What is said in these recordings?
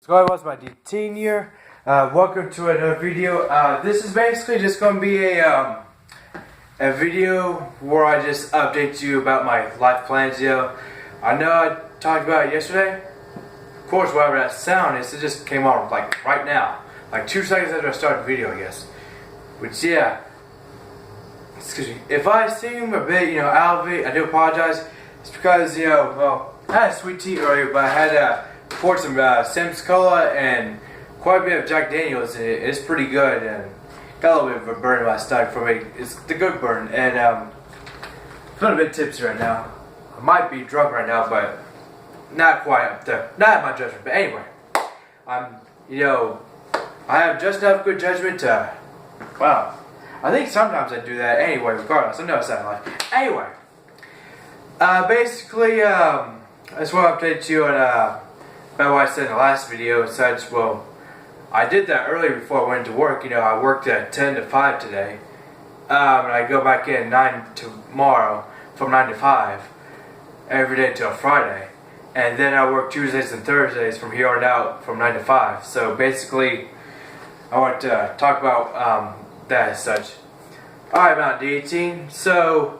going on? What's my D10 here? Welcome to another video. This is basically just going to be a video where I just update you about my life plans. I know I talked about it yesterday. Of course, whatever that sound is, it just came on like right now, like 2 seconds after I started the video, I guess. Which excuse me, if I seem a bit out of it, I do apologize. It's because well, I had a sweet tea earlier, but I had poured some Coca-Cola and quite a bit of Jack Daniels in it. It's pretty good and got a little bit of a burn in my stomach for me. It's the good burn, and I'm feeling a bit tipsy right now. I might be drunk right now, but not quite up there. Not at my judgment, but anyway, I have just enough good judgment to, wow, I think sometimes I do that anyway, regardless. I know it's not life. Anyway, basically, I just want to update you on about what I said in the last video and such. Well, I did that earlier before I went to work. I worked at 10 to 5 today, and I go back in 9 tomorrow from 9 to 5 every day till Friday, and then I work Tuesdays and Thursdays from here on out from 9 to 5. So basically, I want to talk about that as such. Alright, Mountain D18, so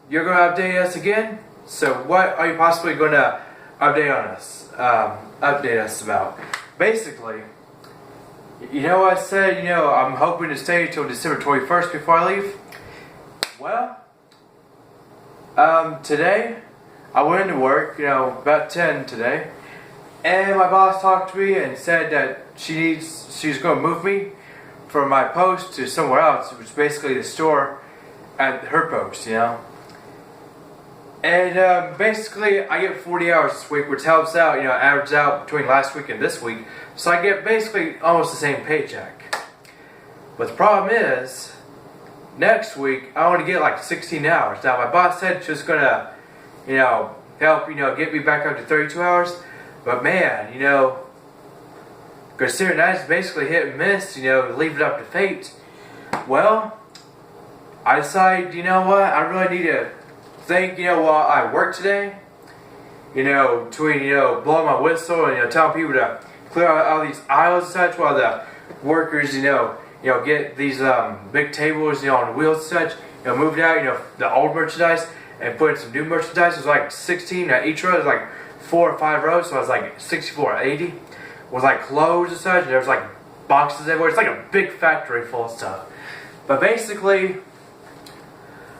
you're going to update us again? So what are you possibly going to update us about? Basically, what I said, I'm hoping to stay until December 21st before I leave. Well, today, I went into work, about 10 today, and my boss talked to me and said that she's going to move me from my post to somewhere else, which is basically the store at her post, And basically, I get 40 hours this week, which helps out, averages out between last week and this week. So I get basically almost the same paycheck. But the problem is, next week, I only get like 16 hours. Now, my boss said she was going to, help, get me back up to 32 hours. But man, considering that's basically hit and miss, leave it up to fate. Well, I decided, I really need to think, while I work today, between, blowing my whistle and, telling people to clear out all these aisles and such while the workers, get these big tables, on the wheels and such, moved out, the old merchandise and put in some new merchandise. It was like 16 at each row. It was like 4 or 5 rows, so I was like 64 or 80. With like clothes and such, and there was like boxes everywhere. It's like a big factory full of stuff. But basically,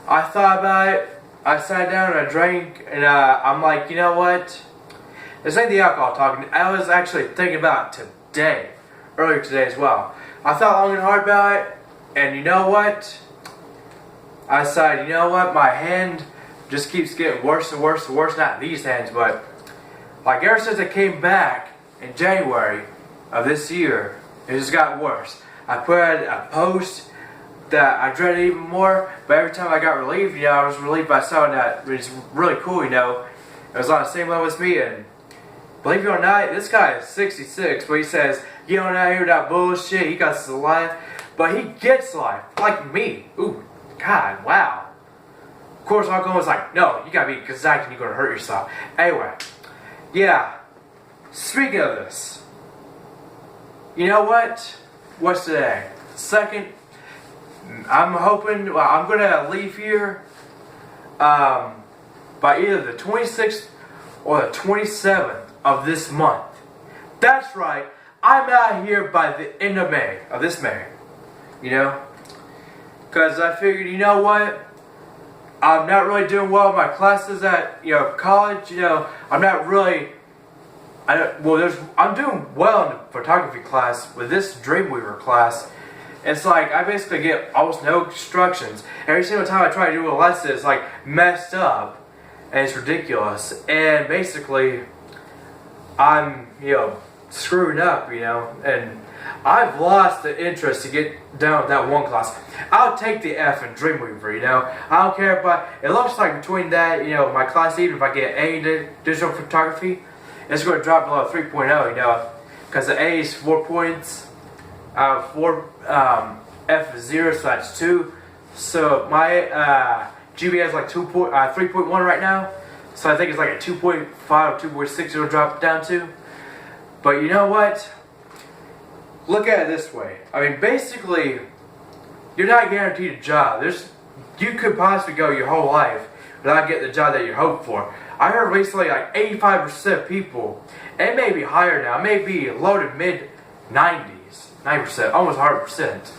I thought about it. I sat down and I drank, and I'm like, you know what? This ain't the alcohol talking. I was actually thinking about it today, earlier today as well. I thought long and hard about it, and you know what? I decided, my hand just keeps getting worse and worse and worse. Not these hands, but like ever since I came back in January of this year, it just got worse. I put out a post that I dreaded even more, but every time I got relieved, I was relieved by someone that was really cool, It was on the same level as me, and believe it or not, this guy is 66, but he says, you don't out here with that bullshit, he got some life, but he gets life, like me. Ooh, God, wow. Of course, Uncle was like, no, you gotta be exact and you're gonna hurt yourself. Anyway, yeah. Speaking of this, you know what? What's today? 2nd. I'm hoping, I'm going to leave here by either the 26th or the 27th of this month. That's right. I'm out here by the end of May, of this May. Because I figured, you know what? I'm not really doing well in my classes at, college. I'm not really... I'm doing well in the photography class. With this Dreamweaver class, it's like I basically get almost no instructions. Every single time I try to do a lesson, it's like messed up, and it's ridiculous. And basically, I'm screwing up, and I've lost the interest to get down with that one class. I'll take the F in Dreamweaver, I don't care, but it looks like between that, my class, even if I get A in digital photography, it's going to drop below 3.0, because the A is 4 points, F is 0, so that's 2. So my GPA is like 3.1 right now, so I think it's like a 2.5 or 2.6 it'll drop down to. But you know what? Look at it this way. I mean, basically, you're not guaranteed a job. You could possibly go your whole life without getting the job that you hope for. I heard recently like 85% of people, and it may be higher now, it may be low to mid 90s, 90%, almost 100%,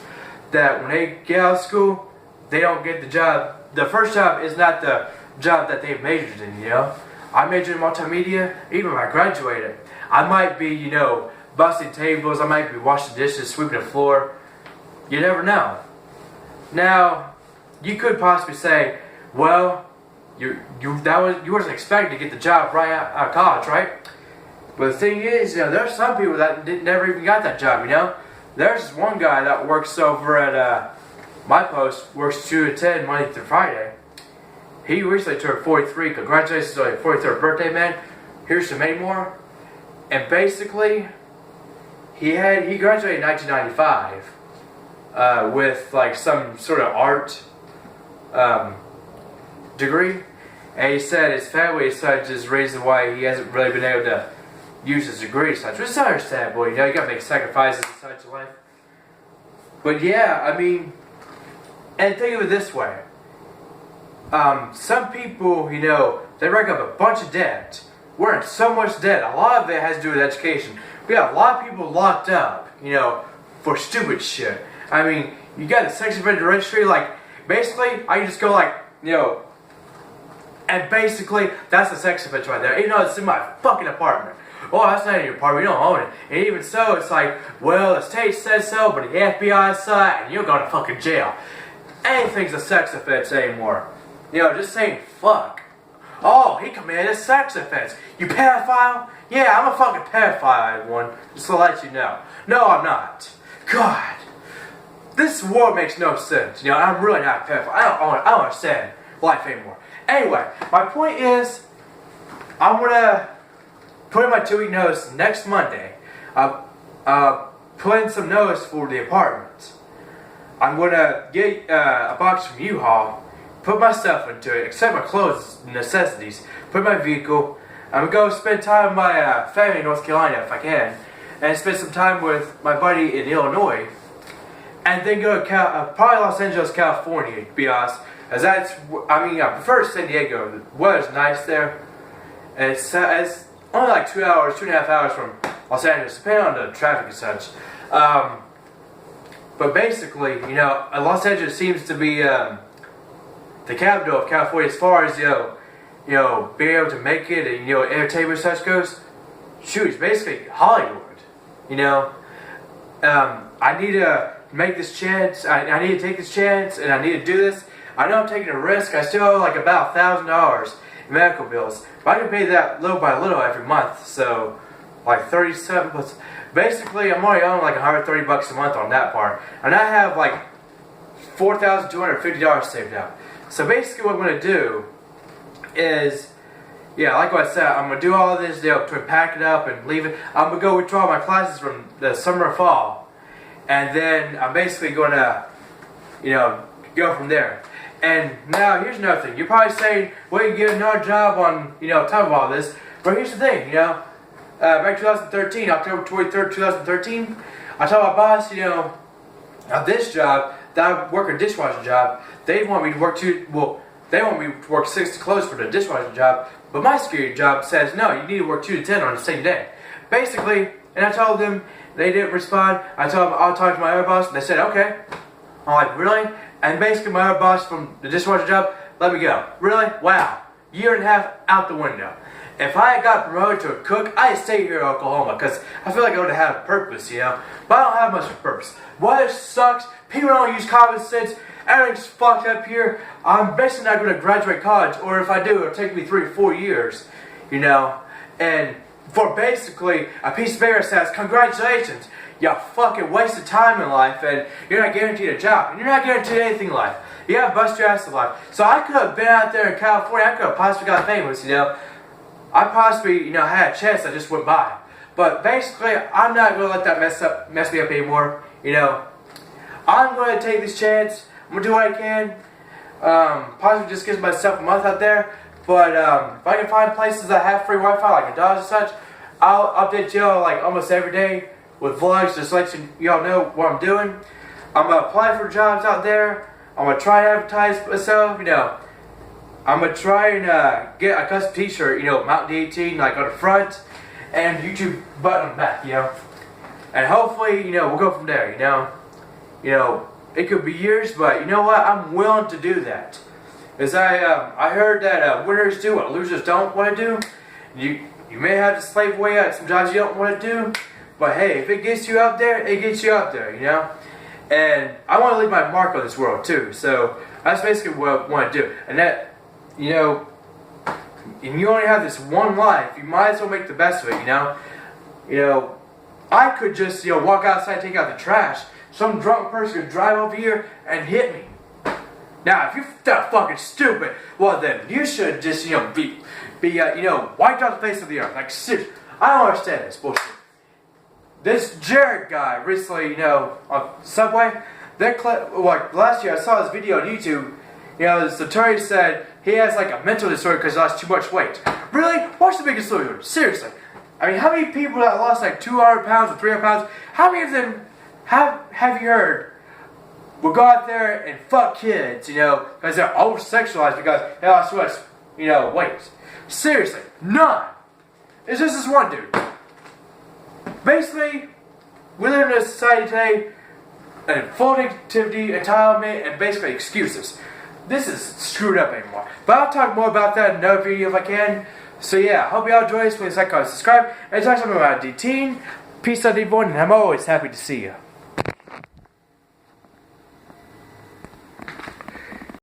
that when they get out of school, they don't get the job. The first job is not the job that they majored in, you know? I majored in multimedia. Even if I graduated, I might be, you know, busting tables, I might be washing dishes, sweeping the floor. You never know. Now, you could possibly say, well, you wasn't expecting to get the job right out of college, right? But the thing is, you know, there's some people that never even got that job, you know? There's this one guy that works over at my post, works 2 to 10 Monday through Friday. He recently turned 43. Congratulations on your 43rd birthday, man. Here's to many more. And basically, he graduated in 1995 with like some sort of art degree. And he said his family is such is the reason why he hasn't really been able to use his degree such. Which is understandable, you know, you gotta make sacrifices in such life. But yeah, I mean, and think of it this way. Some people, you know, they rack up a bunch of debt. We're in so much debt. A lot of it has to do with education. We got a lot of people locked up, you know, for stupid shit. I mean, you got the sex offender registry, like, basically, I can just go like, you know, and basically, that's the sex offense right there. Even though it's in my fucking apartment. Oh, that's not in your apartment, you don't own it. And even so, it's like, well, the state says so, but the FBI said, and you're going to fucking jail. Anything's a sex offense anymore. You know, just saying fuck. Oh, he committed a sex offense. You pedophile? Yeah, I'm a fucking pedophile, everyone. Just to let you know. No, I'm not. God. This war makes no sense. You know, I'm really not a pedophile. I don't understand life anymore. Anyway, my point is, I'm gonna put in my 2-week notice next Monday. Put in some notice for the apartment. I'm gonna get a box from U-Haul, put my stuff into it, except my clothes, necessities, put in my vehicle. I'm gonna go spend time with my family in North Carolina if I can, and spend some time with my buddy in Illinois, and then go to probably Los Angeles, California, to be honest. As that's, I mean, I prefer San Diego. The weather's nice there, and it's only like 2.5 hours from Los Angeles, depending on the traffic and such. But basically, you know, Los Angeles seems to be the capital of California as far as, you know, being able to make it and, you know, entertainment and such goes. Shoot, it's basically Hollywood, you know. I need to make this chance. I need to take this chance, and I need to do this. I know I'm taking a risk. I still owe like about $1,000 in medical bills, but I can pay that little by little every month. So, like 37. But basically, I'm only owing like $130 a month on that part, and I have like $4,250 saved up. So basically, what I'm gonna do is, yeah, like what I said, I'm gonna do all this, you know, to pack it up and leave it. I'm gonna go withdraw my classes from the summer and fall, and then I'm basically gonna, you know, go from there. And now here's another thing. You're probably saying, well, you get another job on, you know, top of all this. But here's the thing, you know, back 2013, October 23rd, 2013, I told my boss, you know, this job, that I work a dishwasher job, they want me to work they want me to work 6 to close for the dishwasher job, but my security job says, no, you need to work 2 to 10 on the same day. Basically, and I told them, they didn't respond. I told them, I'll talk to my other boss, and they said, okay. I'm like, really? And basically my other boss from the dishwasher job let me go. Really? Wow. 1.5 years out the window. If I had got promoted to a cook, I'd stay here in Oklahoma because I feel like I would have had a purpose, you know. But I don't have much of a purpose. Weather sucks. People don't use common sense. Everything's fucked up here. I'm basically not going to graduate college, or if I do, it'll take me 3 to 4 years, you know. And for basically a piece of paper that says, congratulations, you fucking wasted time in life, and you're not guaranteed a job, and you're not guaranteed anything in life. You gotta bust your ass in life. So I could have been out there in California. I could have possibly got famous, you know. I possibly, you know, had a chance that just went by. But basically, I'm not gonna let that mess me up anymore. You know, I'm gonna take this chance. I'm gonna do what I can. Possibly just give myself a month out there. But if I can find places that have free Wi-Fi, like McDonald's and such, I'll update y'all like almost every day with vlogs, just to let y'all know what I'm doing. I'm gonna apply for jobs out there. I'm gonna try to advertise myself, you know. I'm gonna try and get a custom t-shirt, you know, Mountain Dew 18, like on the front, and YouTube button on the back, you know. And hopefully, you know, we'll go from there, you know. You know, it could be years, but you know what? I'm willing to do that. As I heard that winners do what losers don't want to do. You may have to slave away at some jobs you don't want to do, but hey, if it gets you out there, it gets you out there, you know. And I want to leave my mark on this world too. So that's basically what I want to do. And that, you know, and you only have this one life. You might as well make the best of it, you know. You know, I could just, you know, walk outside, take out the trash. Some drunk person could drive over here and hit me. Now, if you're that fucking stupid, well then you should just, you know, be you know, wiped off the face of the earth. Like, seriously, I don't understand this bullshit. This Jared guy recently, you know, on Subway, like last year I saw this video on YouTube. You know, this attorney said he has like a mental disorder because he lost too much weight. Really? What's the biggest disorder? Seriously. I mean, how many people that lost like 200 pounds or 300 pounds, how many of them have you heard will go out there and fuck kids, you know, because they're over-sexualized because they lost too much, you know, weight? Seriously, none. It's just this one dude. Basically, we live in a society today and full negativity, entitlement, and basically excuses. This is screwed up anymore. But I'll talk more about that in another video if I can. So yeah, hope y'all enjoy this. Please like, comment, subscribe, and talk something about D-Teen. Peace out, everyone, and I'm always happy to see you.